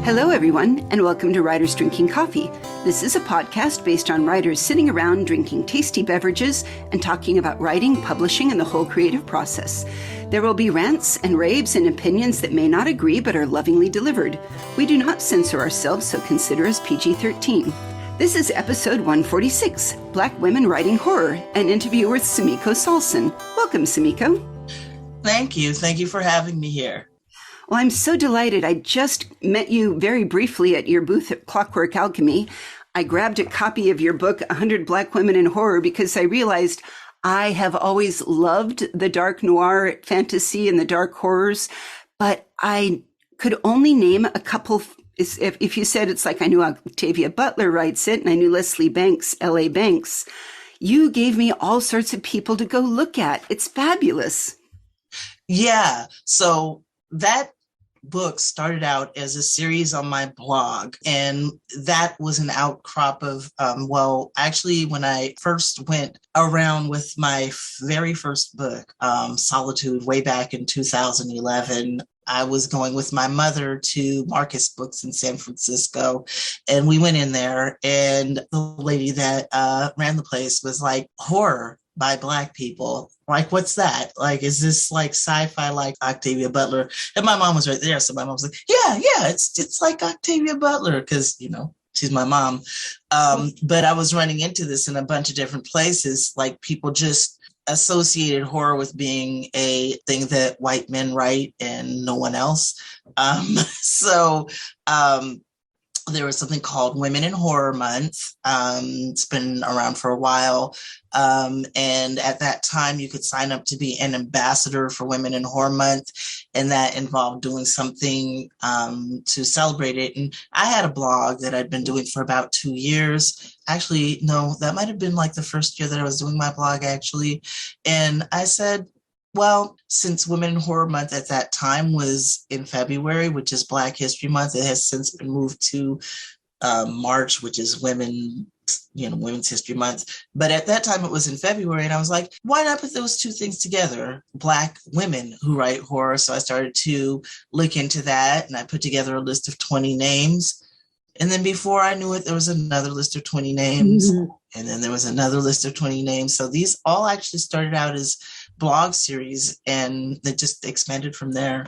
Hello, everyone, and welcome to Writers Drinking Coffee. This is a podcast based on writers sitting around drinking tasty beverages and talking about writing, publishing, and the whole creative process. There will be rants and raves and opinions that may not agree but are lovingly delivered. We do not censor ourselves, so consider us PG-13. This is episode 146, Black Women Writing Horror, an interview with Sumiko Saulson. Welcome, Sumiko. Thank you. Thank you for having me here. Well, I'm so delighted. I just met you very briefly at your booth at Clockwork Alchemy. I grabbed a copy of your book, 100 Black Women in Horror, because I realized I have always loved the dark noir fantasy and the dark horrors, but I could only name a couple. If you said it's like I knew Octavia Butler writes it and I knew Leslie Banks, L.A. Banks, you gave me all sorts of people to go look at. It's fabulous. Yeah. So that book started out as a series on my blog, and that was an outcrop of, actually, when I first went around with my very first book, Solitude, way back in 2011, I was going with my mother to Marcus Books in San Francisco, and we went in there, and the lady that ran the place was like, horror by Black people. Like, what's that? Like, is this like sci-fi like Octavia Butler? And my mom was right there. So my mom was like, yeah, it's like Octavia Butler, because, you know, she's my mom. But I was running into this in a bunch of different places. Like, people just associated horror with being a thing that white men write and no one else. There was something called Women in Horror Month. It's been around for a while. And at that time, you could sign up to be an ambassador for Women in Horror Month. And that involved doing something to celebrate it. And I had a blog that I'd been doing for about 2 years. Actually, no, that might have been like the first year that I was doing my blog, actually. And I said, well, since Women in Horror Month at that time was in February, which is Black History Month, it has since been moved to March, which is Women's History Month. But at that time it was in February, and I was like, why not put those two things together? Black women who write horror. So I started to look into that, and I put together a list of 20 names. And then before I knew it, there was another list of 20 names. Mm-hmm. And then there was another list of 20 names. So these all actually started out as blog series, and it just expanded from there.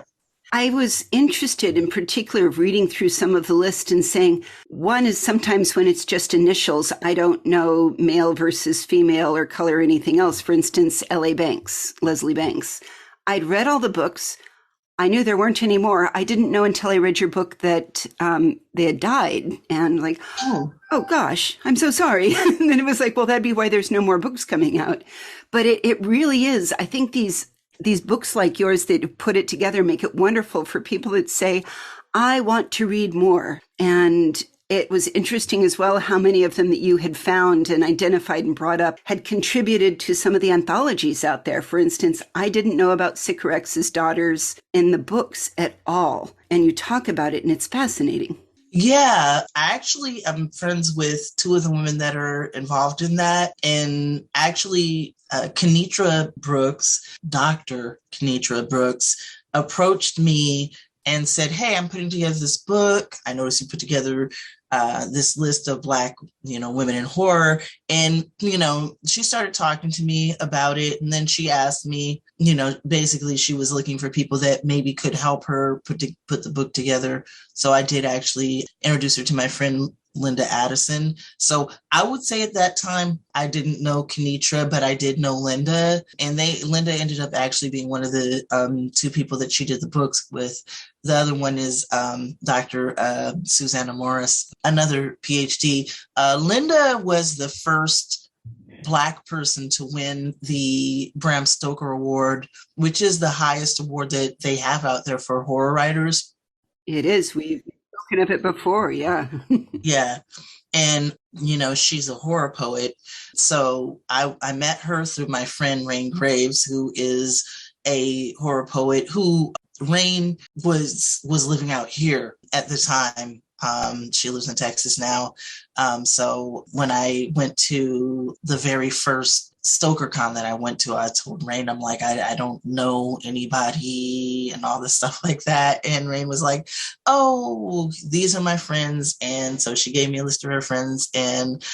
I was interested in particular of reading through some of the list and saying, one is sometimes when it's just initials, I don't know male versus female or color or anything else. For instance, L.A. Banks, Leslie Banks. I'd read all the books. I knew there weren't any more. I didn't know until I read your book that they had died, and like, oh gosh, I'm so sorry. And then it was like, well, that'd be why there's no more books coming out. But it really is. I think these books like yours that put it together make it wonderful for people that say, I want to read more. And it was interesting as well how many of them that you had found and identified and brought up had contributed to some of the anthologies out there. For instance, I didn't know about Sycorax's daughters in the books at all. And you talk about it, and it's fascinating. Yeah, I actually am friends with two of the women that are involved in that. And actually, Kenitra Brooks, Dr. Kenitra Brooks, approached me and said, hey, I'm putting together this book. I noticed you put together this list of Black, women in horror. And, she started talking to me about it. And then she asked me, basically she was looking for people that maybe could help her put the book together. So I did actually introduce her to my friend, Linda Addison. So I would say at that time, I didn't know Kenitra, but I did know Linda. And Linda ended up actually being one of the two people that she did the books with. The other one is Dr. Susanna Morris, another PhD. Linda was the first Black person to win the Bram Stoker Award, which is the highest award that they have out there for horror writers. It is. We've spoken of it before. Yeah. Yeah. And, she's a horror poet. So I met her through my friend, Rain Graves, who is a horror poet who Rain was living out here at the time. She lives in Texas now. So when I went to the very first StokerCon that I went to, I told Rain, I'm like, I don't know anybody and all this stuff like that. And Rain was like, oh, these are my friends. And so she gave me a list of her friends, and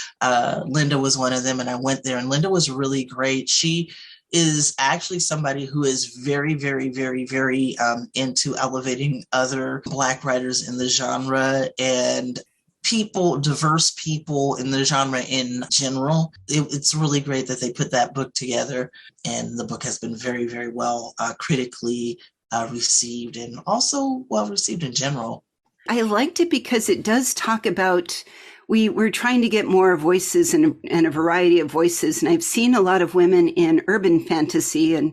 Linda was one of them. And I went there, and Linda was really great. She is actually somebody who is very, very, very, very into elevating other Black writers in the genre and diverse people in the genre in general. It's really great that they put that book together, and the book has been very, very well critically received, and also well received in general. I liked it because it does talk about we're trying to get more voices and a variety of voices. And I've seen a lot of women in urban fantasy and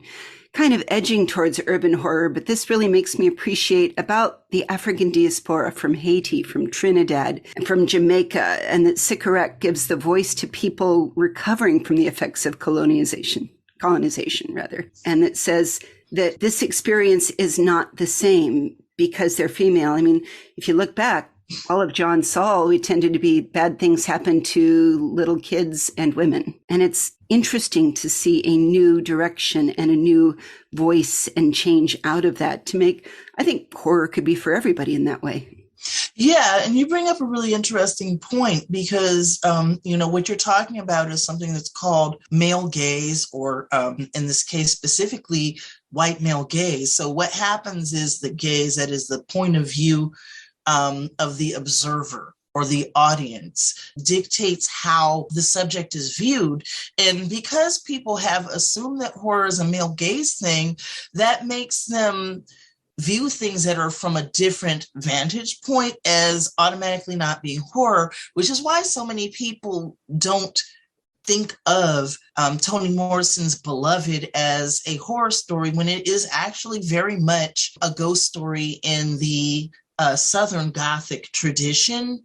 kind of edging towards urban horror, but this really makes me appreciate about the African diaspora from Haiti, from Trinidad, and from Jamaica, and that Sycorax gives the voice to people recovering from the effects of colonization, and that says that this experience is not the same because they're female. I mean, if you look back, all of John Saul, we tended to be bad things happen to little kids and women. And it's interesting to see a new direction and a new voice and change out of that to make, I think horror could be for everybody in that way. Yeah, and you bring up a really interesting point because, what you're talking about is something that's called male gaze, or in this case specifically, white male gaze. So what happens is the gaze, that is the point of view of the observer or the audience, dictates how the subject is viewed. And because people have assumed that horror is a male gaze thing, that makes them view things that are from a different vantage point as automatically not being horror, which is why so many people don't think of Toni Morrison's Beloved as a horror story when it is actually very much a ghost story in the Southern Gothic tradition,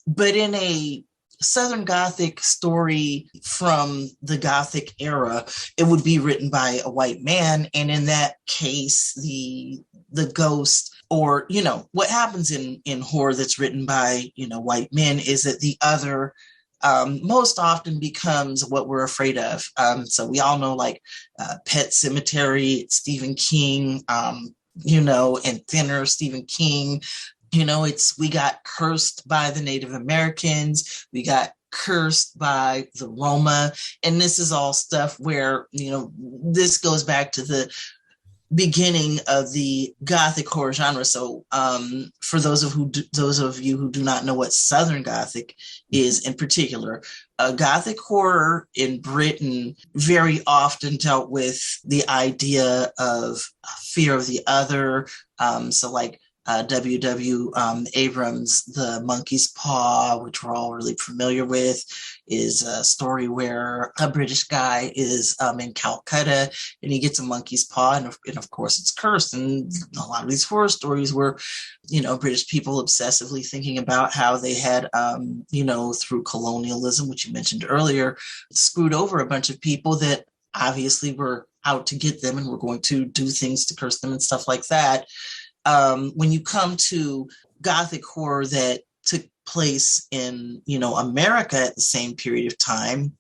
but in a Southern Gothic story from the Gothic era, it would be written by a white man. And in that case, the ghost, or, what happens in horror that's written by, white men is that the other most often becomes what we're afraid of. So we all know, like Pet Sematary, Stephen King, and Thinner, Stephen King. We got cursed by the Native Americans. We got cursed by the Roma. And this is all stuff where, this goes back to the beginning of the Gothic horror genre. So for those of you who do not know what Southern Gothic is in particular, Gothic horror in Britain very often dealt with the idea of fear of the other. So like W.W. Abrams' The Monkey's Paw, which we're all really familiar with, is a story where a British guy is in Calcutta and he gets a monkey's paw, and of course it's cursed. And a lot of these horror stories were, British people obsessively thinking about how they had, through colonialism, which you mentioned earlier, screwed over a bunch of people that obviously were out to get them and were going to do things to curse them and stuff like that. When you come to Gothic horror that took place in, America at the same period of time,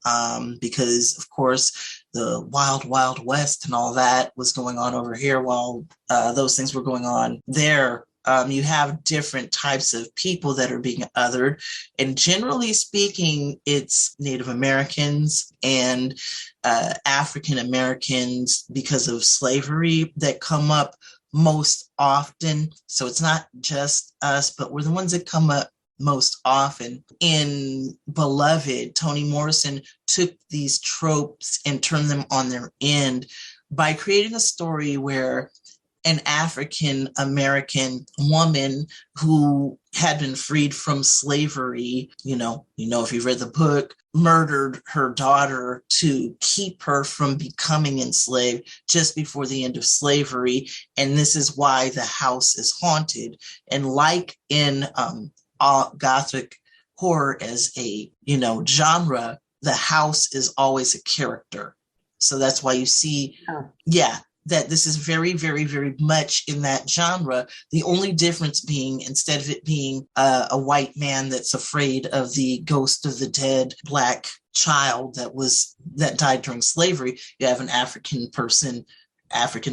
because of course the wild, wild west and all that was going on over here while those things were going on there. You have different types of people that are being othered. And generally speaking, it's Native Americans and African Americans because of slavery that come up most often. So it's not just us, but we're the ones that come up most often. In Beloved, Toni Morrison took these tropes and turned them on their end by creating a story where an African American woman who had been freed from slavery, if you've read the book, murdered her daughter to keep her from becoming enslaved just before the end of slavery. And this is why the house is haunted. And like in Gothic horror as a, genre, the house is always a character. So that's why you see, that this is very, very, very much in that genre. The only difference being, instead of it being a white man that's afraid of the ghost of the dead Black child that was that died during slavery. You have an African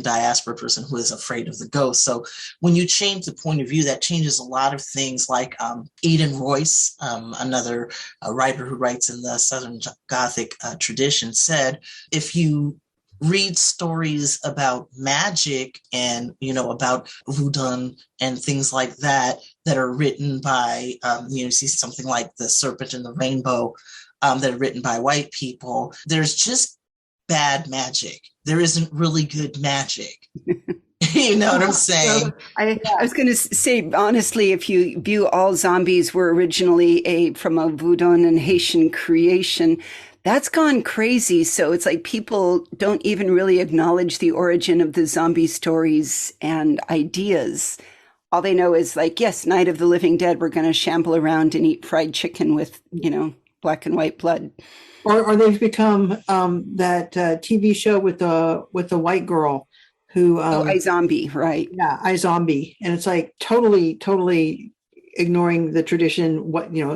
diaspora person who is afraid of the ghost. So when you change the point of view, that changes a lot of things. Like Eden Royce, another writer who writes in the Southern Gothic tradition, said, if you read stories about magic and, about voodoo and things like that are written by, see something like The Serpent and the Rainbow, that are written by white people, there's just bad magic. There isn't really good magic. You know what I'm saying? I was going to say, honestly, if you view all zombies were originally from a voodoo and Haitian creation, that's gone crazy. So it's like people don't even really acknowledge the origin of the zombie stories and ideas. All they know is like, yes, Night of the Living Dead, we're going to shamble around and eat fried chicken with, black and white blood. Or they've become that TV show with the white girl who iZombie, right? Yeah, iZombie, and it's like totally ignoring the tradition,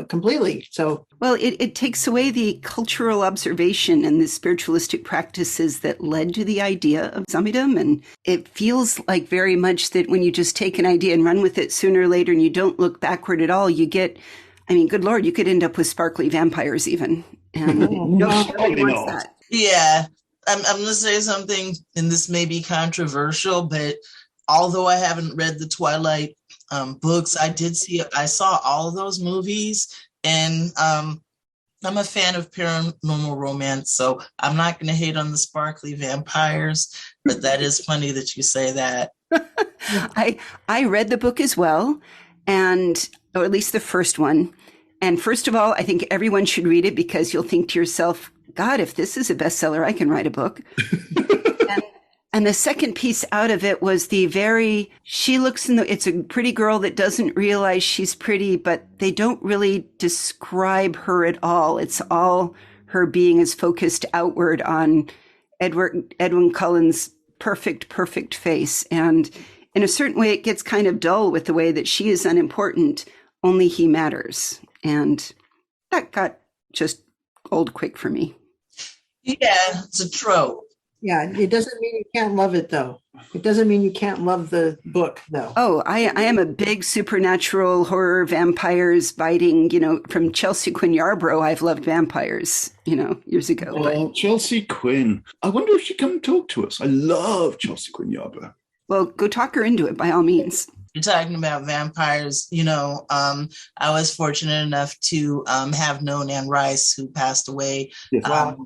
completely. So, well, it takes away the cultural observation and the spiritualistic practices that led to the idea of zombiedom, and it feels like very much that when you just take an idea and run with it, sooner or later, and you don't look backward at all, you get. I mean, good Lord, you could end up with sparkly vampires even. And nobody wants that. Yeah. I'm going to say something, and this may be controversial, but although I haven't read the Twilight books, I saw all of those movies, and I'm a fan of paranormal romance, so I'm not going to hate on the sparkly vampires, but that is funny that you say that. I read the book as well, or at least the first one. And first of all, I think everyone should read it because you'll think to yourself, God, if this is a bestseller, I can write a book. and the second piece out of it was it's a pretty girl that doesn't realize she's pretty, but they don't really describe her at all. It's all her being is focused outward on Edwin Cullen's perfect face. And in a certain way, it gets kind of dull with the way that she is unimportant, only he matters. And that got just old quick for me. Yeah, it's a trope. Yeah, it doesn't mean you can't love it, though. It doesn't mean you can't love the book, though. Oh, I am a big supernatural horror vampires biting, from Chelsea Quinn Yarbrough. I've loved vampires, years ago. Oh, Chelsea Quinn. I wonder if she'd come and talk to us. I love Chelsea Quinn Yarbrough. Well, go talk her into it, by all means. You're talking about vampires, I was fortunate enough to have known Anne Rice, who passed away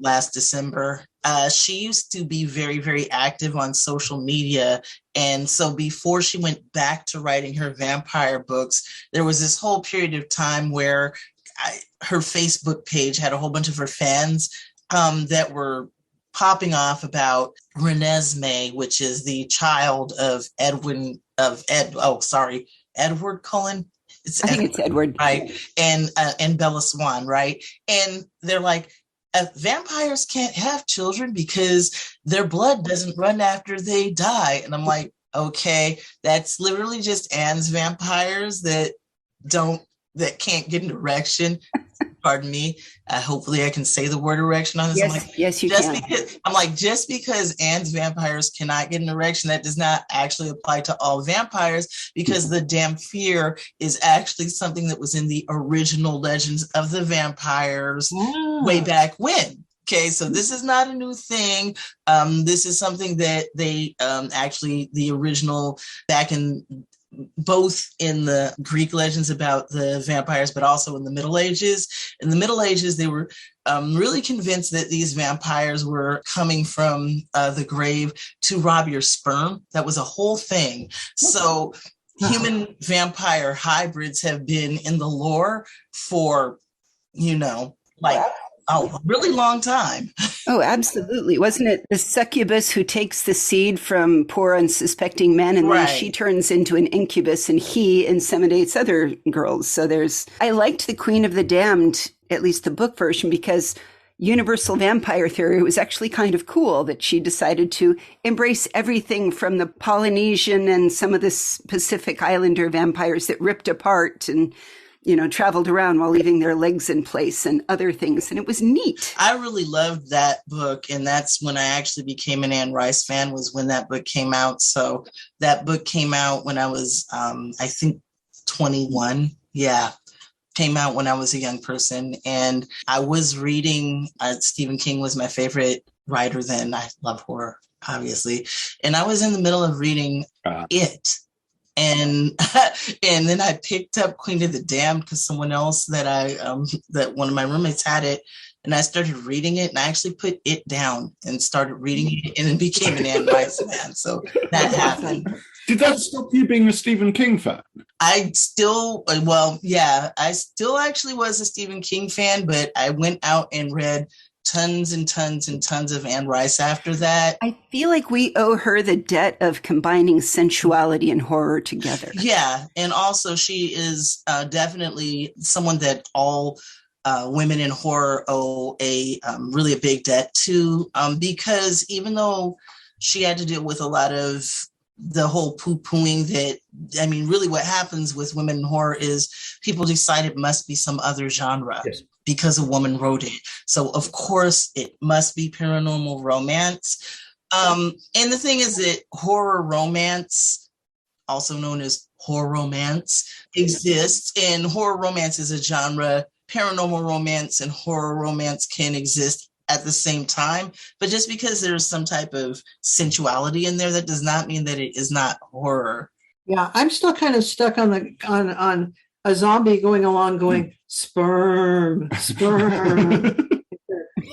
last December. She used to be very, very active on social media. And so before she went back to writing her vampire books, there was this whole period of time where her Facebook page had a whole bunch of her fans that were popping off about Renesmee, which is the child of Edward Cullen. I think it's Edward, right? And Bella Swan, right? And they're like, vampires can't have children because their blood doesn't run after they die. And I'm like, okay, that's literally just Anne's vampires that can't get an erection. Pardon me. Hopefully I can say the word erection on this. Yes, you can. Just because Anne's vampires cannot get an erection, that does not actually apply to all vampires, because the Dampier is actually something that was in the original Legends of the Vampires way back when. Okay, so this is not a new thing. This is something that they actually, the original back in both in the Greek legends about the vampires, but also in the Middle Ages. In the Middle Ages, they were really convinced that these vampires were coming from the grave to rob your sperm. That was a whole thing. So human vampire hybrids have been in the lore for, a really long time. Oh, absolutely. Wasn't it the succubus who takes the seed from poor unsuspecting men, and then she turns into an incubus and he inseminates other girls? So I liked the Queen of the Damned, at least the book version, because universal vampire theory was actually kind of cool that she decided to embrace everything from the Polynesian and some of the Pacific Islander vampires that ripped apart and traveled around while leaving their legs in place and other things. And it was neat. I really loved that book. And that's when I actually became an Anne Rice fan, was when that book came out. So that book came out when I was, I think, 21. Yeah. Came out when I was a young person. And I was reading, Stephen King was my favorite writer then. I love horror, obviously. And I was in the middle of reading It. And and then I picked up Queen of the Damned because someone else that one of my roommates had it, and I started reading it, and I actually put it down and started reading it, and then became an Anne Rice fan. So that happened. Did that stop you being a Stephen King fan? I still actually was a Stephen King fan, but I went out and read tons and tons and tons of Anne Rice after that. I feel like we owe her the debt of combining sensuality and horror together. Yeah. And also she is definitely someone that all women in horror owe really a big debt to, because even though she had to deal with a lot of the whole poo-pooing really what happens with women in horror is people decide it must be some other genre. Yes. Because a woman wrote it. So of course it must be paranormal romance. And the thing is that horror romance, also known as horror romance, exists, and horror romance is a genre. Paranormal romance and horror romance can exist at the same time, but just because there's some type of sensuality in there, that does not mean that it is not horror. Yeah, I'm still kind of stuck on a zombie going along going sperm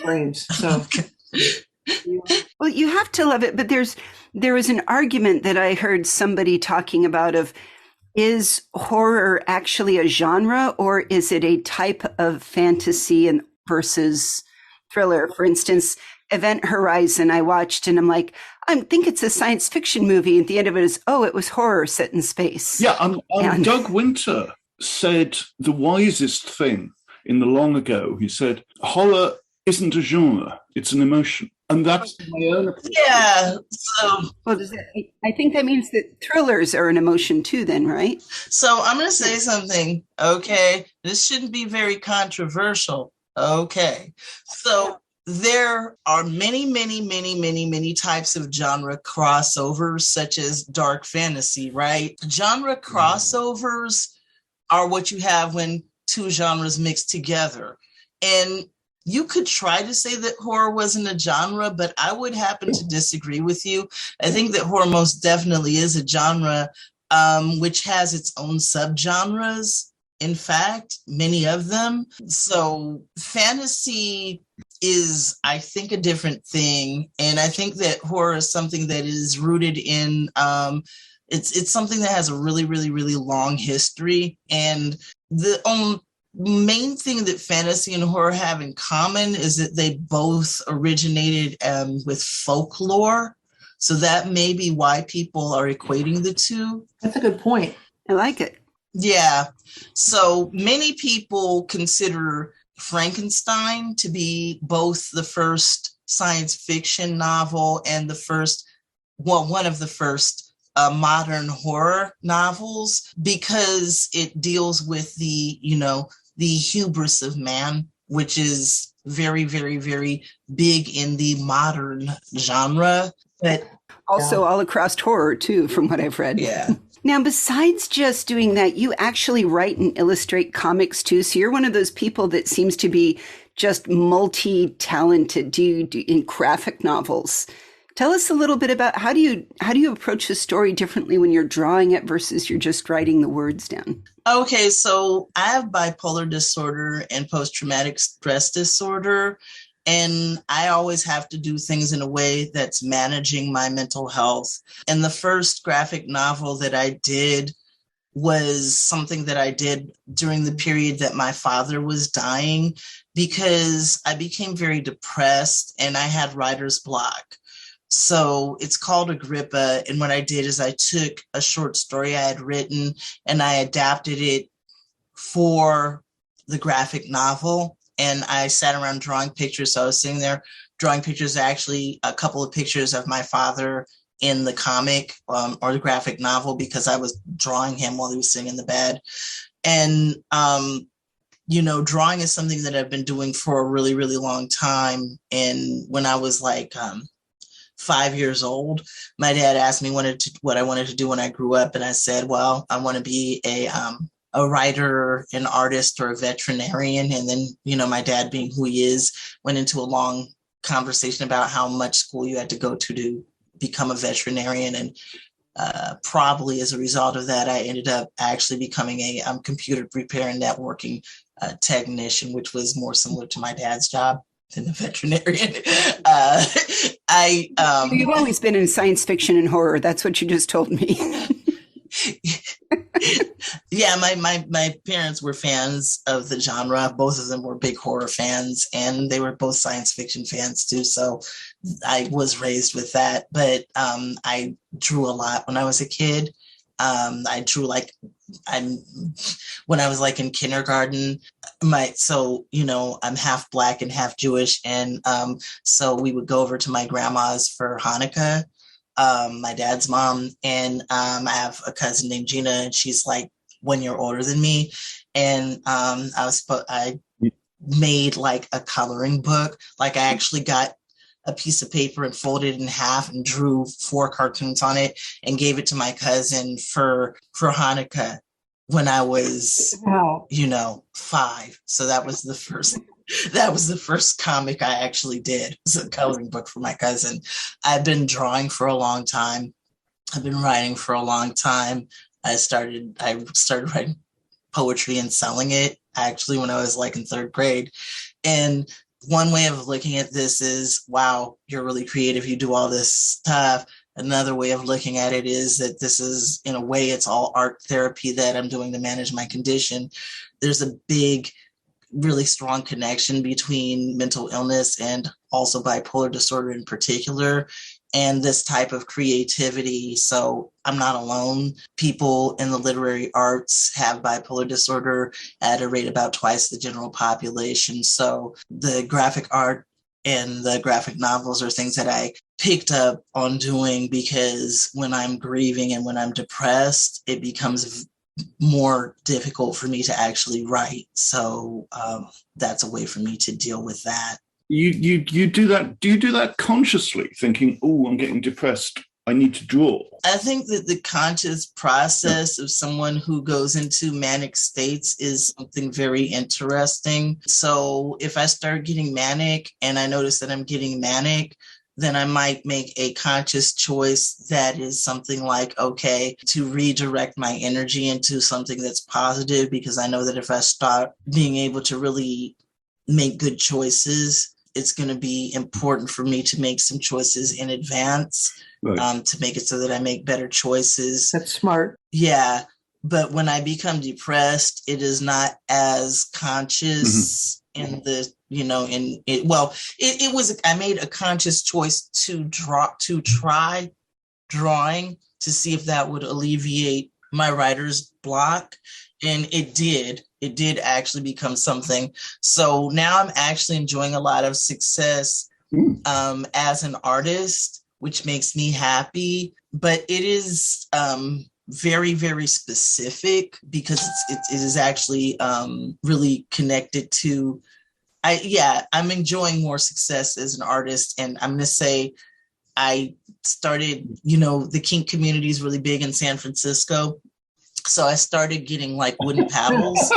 brains. So well, you have to love it, but there was an argument that I heard somebody talking about of, is horror actually a genre, or is it a type of fantasy and versus thriller? For instance, Event Horizon I watched, and I'm like, I think it's a science fiction movie. At the end of it is, it was horror set in space. Yeah, Doug Winter said the wisest thing in the long ago. He said, horror isn't a genre, it's an emotion. And that's my own opinion. Yeah. So, well, I think that means that thrillers are an emotion too, then, right? So I'm going to say something, okay? This shouldn't be very controversial, okay? So there are many, many, many, many, many types of genre crossovers, such as dark fantasy, right? Genre crossovers are what you have when two genres mix together. And you could try to say that horror wasn't a genre, but I would happen to disagree with you. I think that horror most definitely is a genre, which has its own subgenres. In fact, many of them. So fantasy is, I think, a different thing. And I think that horror is something that is rooted in, it's something that has a really, really, really long history. And the main thing that fantasy and horror have in common is that they both originated with folklore. So that may be why people are equating the two. That's a good point. I like it. Yeah. So many people consider Frankenstein to be both the first science fiction novel and one of the first modern horror novels, because it deals with the hubris of man, which is very, very, very big in the modern genre. But also all across horror too, from what I've read. Yeah. Now, besides just doing that, you actually write and illustrate comics too. So you're one of those people that seems to be just multi-talented. Do you in graphic novels? Tell us a little bit about how do you approach a story differently when you're drawing it versus you're just writing the words down? Okay, so I have bipolar disorder and post-traumatic stress disorder, and I always have to do things in a way that's managing my mental health. And the first graphic novel that I did was something that I did during the period that my father was dying, because I became very depressed and I had writer's block. So it's called Agrippa. And what I did is I took a short story I had written and I adapted it for the graphic novel. And I sat around drawing pictures. So I was sitting there drawing pictures, actually a couple of pictures of my father in the comic or the graphic novel, because I was drawing him while he was sitting in the bed. And, drawing is something that I've been doing for a really, really long time. And when I was like 5 years old, my dad asked me what I wanted to do when I grew up. And I said, well, I want to be a writer, an artist, or a veterinarian. And then, my dad, being who he is, went into a long conversation about how much school you had to go to become a veterinarian. And probably as a result of that, I ended up actually becoming a computer repair and networking technician, which was more similar to my dad's job than a veterinarian. You've always been in science fiction and horror. That's what you just told me. Yeah, my parents were fans of the genre. Both of them were big horror fans, and they were both science fiction fans too. So I was raised with that. But I drew a lot when I was a kid. I drew when I was like in kindergarten. I'm half Black and half Jewish, and so we would go over to my grandma's for Hanukkah. My dad's mom, and I have a cousin named Gina, and she's like 1 year older than me. And I made like a coloring book. Like, I actually got a piece of paper and folded it in half and drew 4 cartoons on it and gave it to my cousin for Hanukkah when I was, 5. So that was the first comic I actually did. It was a coloring book for my cousin. I've been drawing for a long time. I've been writing for a long time. I started writing poetry and selling it actually when I was like in 3rd grade. And one way of looking at this is, wow, you're really creative. You do all this stuff. Another way of looking at it is that this is, in a way, it's all art therapy that I'm doing to manage my condition. There's a big, really strong connection between mental illness and also bipolar disorder in particular, and this type of creativity. So I'm not alone. People in the literary arts have bipolar disorder at a rate about twice the general population. So the graphic art and the graphic novels are things that I picked up on doing, because when I'm grieving and when I'm depressed, it becomes more difficult for me to actually write. So that's a way for me to deal with that. You do that? Do you do that consciously, thinking, "Oh, I'm getting depressed, I need to draw"? I think that the conscious process of someone who goes into manic states is something very interesting. So if I start getting manic and I notice that I'm getting manic, then I might make a conscious choice that is something like, okay, to redirect my energy into something that's positive, because I know that if I start being able to really make good choices, it's going to be important for me to make some choices in advance, right, to make it so that I make better choices. That's smart. Yeah. But when I become depressed, it is not as conscious in the, I made a conscious choice to try drawing to see if that would alleviate my writer's block. And it did actually become something. So now I'm actually enjoying a lot of success as an artist, which makes me happy. But it is very, very specific, because it is actually really connected to, I'm enjoying more success as an artist. And I'm going to say I started, the kink community is really big in San Francisco. So I started getting like wooden paddles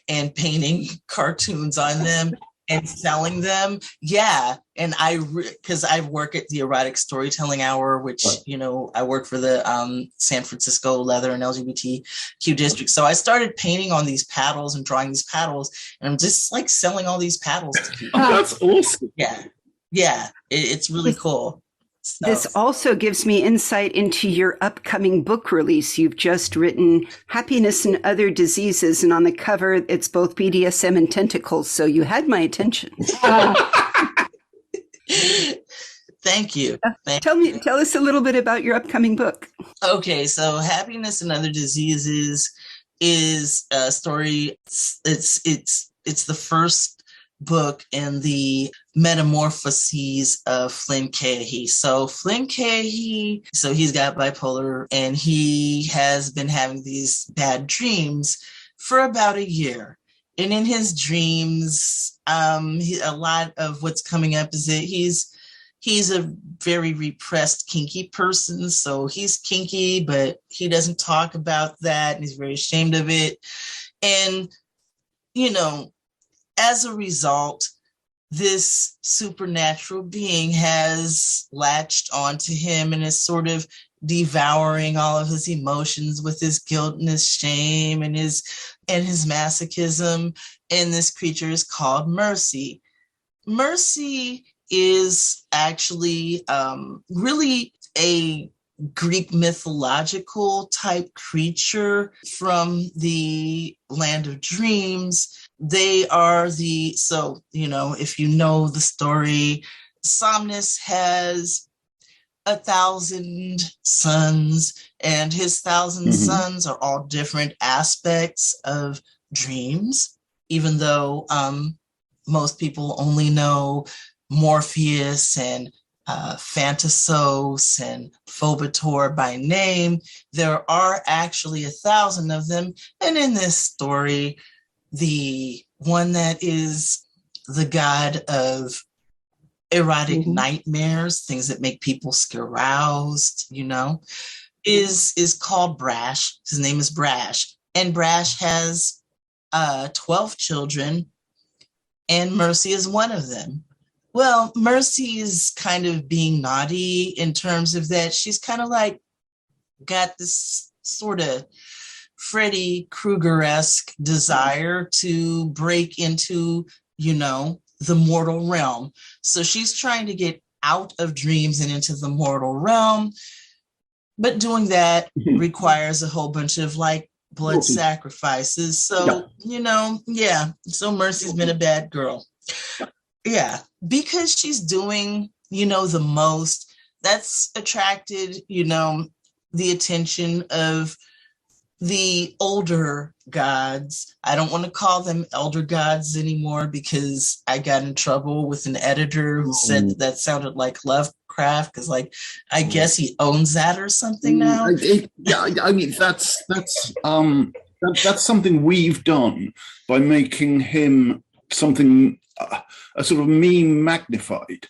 and painting cartoons on them and selling them. Yeah. And because I work at the Erotic Storytelling Hour, which, I work for the San Francisco Leather and LGBTQ district. So I started painting on these paddles and drawing these paddles, and I'm just like selling all these paddles to people. That's awesome. Yeah. Yeah. It's really cool. So. This also gives me insight into your upcoming book release. You've just written Happiness and Other Diseases, and on the cover, it's both BDSM and tentacles. So you had my attention. Thank you. Tell us a little bit about your upcoming book. Okay, so Happiness and Other Diseases is a story. It's the first book in the metamorphoses of Flynn Cahey. So Flynn Cahey, so he's got bipolar, and he has been having these bad dreams for about a year. And in his dreams, a lot of what's coming up is that he's a very repressed, kinky person. So he's kinky, but he doesn't talk about that, and he's very ashamed of it. And, you know, as a result, this supernatural being has latched onto him and is sort of devouring all of his emotions with his guilt and his shame and his masochism. And this creature is called Mercy. Mercy is actually really a Greek mythological type creature from the land of dreams. They are so, you know, if you know the story, Somnus has 1,000 sons, and his 1,000 sons are all different aspects of dreams, even though most people only know Morpheus and Phantasos and Phobator by name. There are actually 1,000 of them. And in this story, the one that is the god of erotic nightmares, things that make people aroused, you know, is called Brash. His name is Brash. And Brash has 12 children, and Mercy is one of them. Well, Mercy is kind of being naughty in terms of that she's kind of like got this sort of Freddy Krueger-esque desire to break into, you know, the mortal realm. So she's trying to get out of dreams and into the mortal realm. But doing that requires a whole bunch of like blood sacrifices. So, you know, so Mercy's been a bad girl. Yeah, because she's doing, you know, the most, that's attracted, you know, the attention of the older gods. I don't want to call them elder gods anymore because I got in trouble with an editor who said that sounded like Lovecraft, because like I guess he owns that or something now. I mean that's something we've done by making him something a sort of meme magnified.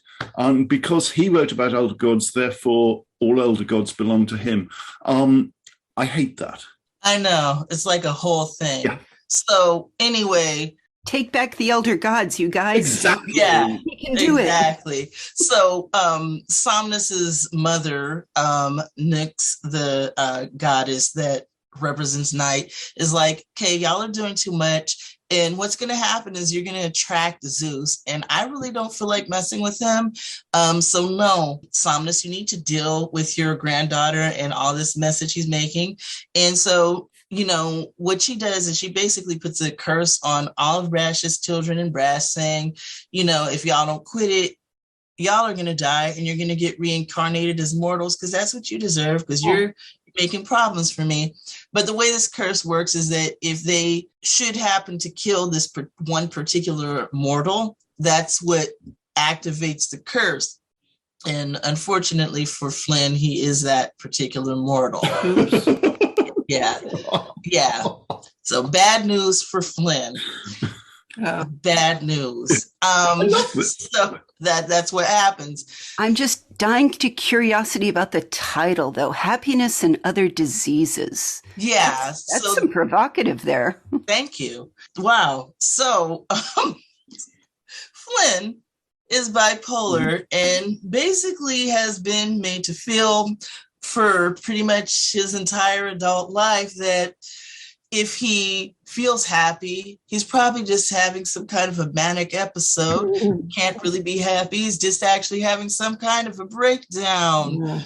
Because he wrote about elder gods, therefore all elder gods belong to him. I hate that. I know. It's like a whole thing. Yeah. So anyway. Take back the elder gods, you guys. Exactly. Yeah. We can do it. Exactly. So Somnus's mother, Nyx, the goddess that represents night, is like, okay, y'all are doing too much. And what's going to happen is you're going to attract Zeus. And I really don't feel like messing with him. So no, Somnus, you need to deal with your granddaughter and all this mess that she's making. And so, you know, what she does is she basically puts a curse on all of Brash's children and Brash, saying, you know, if y'all don't quit it, y'all are going to die and you're going to get reincarnated as mortals because that's what you deserve, because you're making problems for me. But the way this curse works is that if they should happen to kill this one particular mortal, that's what activates the curse. And unfortunately for Flynn, he is that particular mortal. Yeah. So bad news for Flynn. Bad news. So that's what happens. I'm just dying to curiosity about the title, though. Happiness and Other Diseases. Yeah. That's so some provocative there. Thank you. Wow. So Flynn is bipolar and basically has been made to feel for pretty much his entire adult life that if he feels happy, he's probably just having some kind of a manic episode. Can't really be happy. He's just actually having some kind of a breakdown.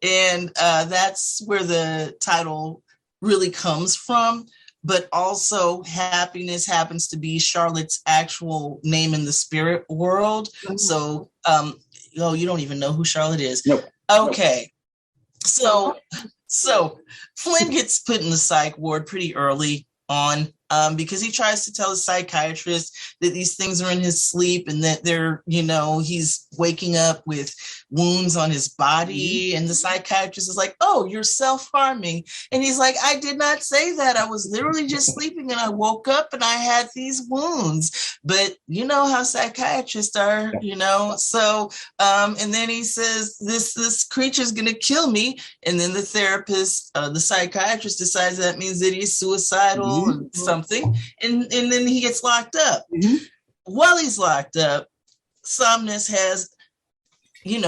And that's where the title really comes from. But also happiness happens to be Charlotte's actual name in the spirit world. So, you don't even know who Charlotte is. Nope. Okay. So Flynn gets put in the psych ward pretty early on because he tries to tell the psychiatrist that these things are in his sleep and that they're, he's waking up with wounds on his body. And the psychiatrist is like, oh, you're self-harming. And he's like, I did not say that. I was literally just sleeping and I woke up and I had these wounds. But you know how psychiatrists are, So, and then he says, this creature's going to kill me. And then the therapist, the psychiatrist decides that means that he's suicidal or something. And then he gets locked up. While he's locked up, Somnus has,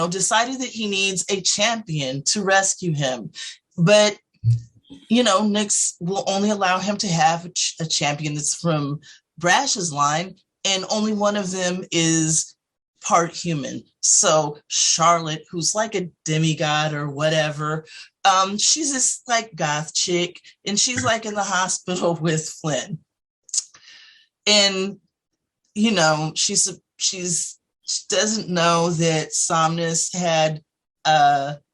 decided that he needs a champion to rescue him. But, Nyx will only allow him to have a champion that's from Brash's line. And only one of them is part human. So Charlotte, who's like a demigod or whatever, she's this like goth chick, and she's like in the hospital with Flynn. And, she doesn't know that Somnus had,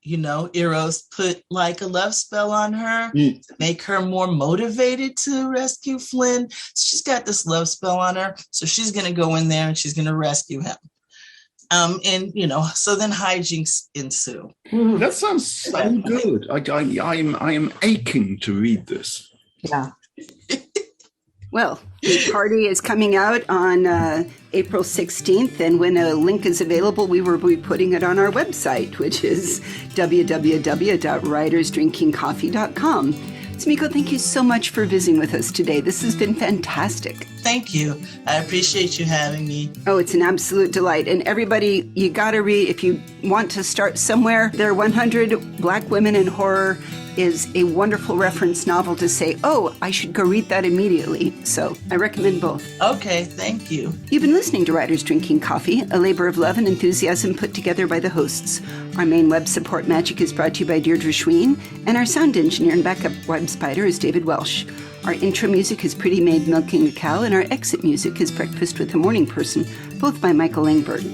Eros put like a love spell on her to make her more motivated to rescue Flynn. She's got this love spell on her. So she's going to go in there and she's going to rescue him. So then hijinks ensue. That sounds so good. I am aching to read this. Yeah. Well, the party is coming out on April 16th, and when a link is available, we will be putting it on our website, which is www.writersdrinkingcoffee.com. Sumiko, thank you so much for visiting with us today. This has been fantastic. Thank you. I appreciate you having me. Oh, it's an absolute delight. And everybody, you got to read, if you want to start somewhere, There Are 100 Black Women in Horror is a wonderful reference novel to say, oh, I should go read that immediately. So I recommend both. Okay, thank you. You've been listening to Writers Drinking Coffee, a labor of love and enthusiasm put together by the hosts. Our main web support magic is brought to you by Deirdre Schween, and our sound engineer and backup web spider is David Welsh. Our intro music is Pretty Maid Milking a Cow, and our exit music is Breakfast with a Morning Person, both by Michael Langberg.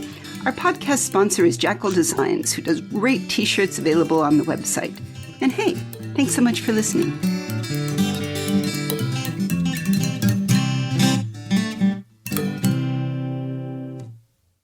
Our podcast sponsor is Jackal Designs, who does great t-shirts available on the website. And hey, thanks so much for listening.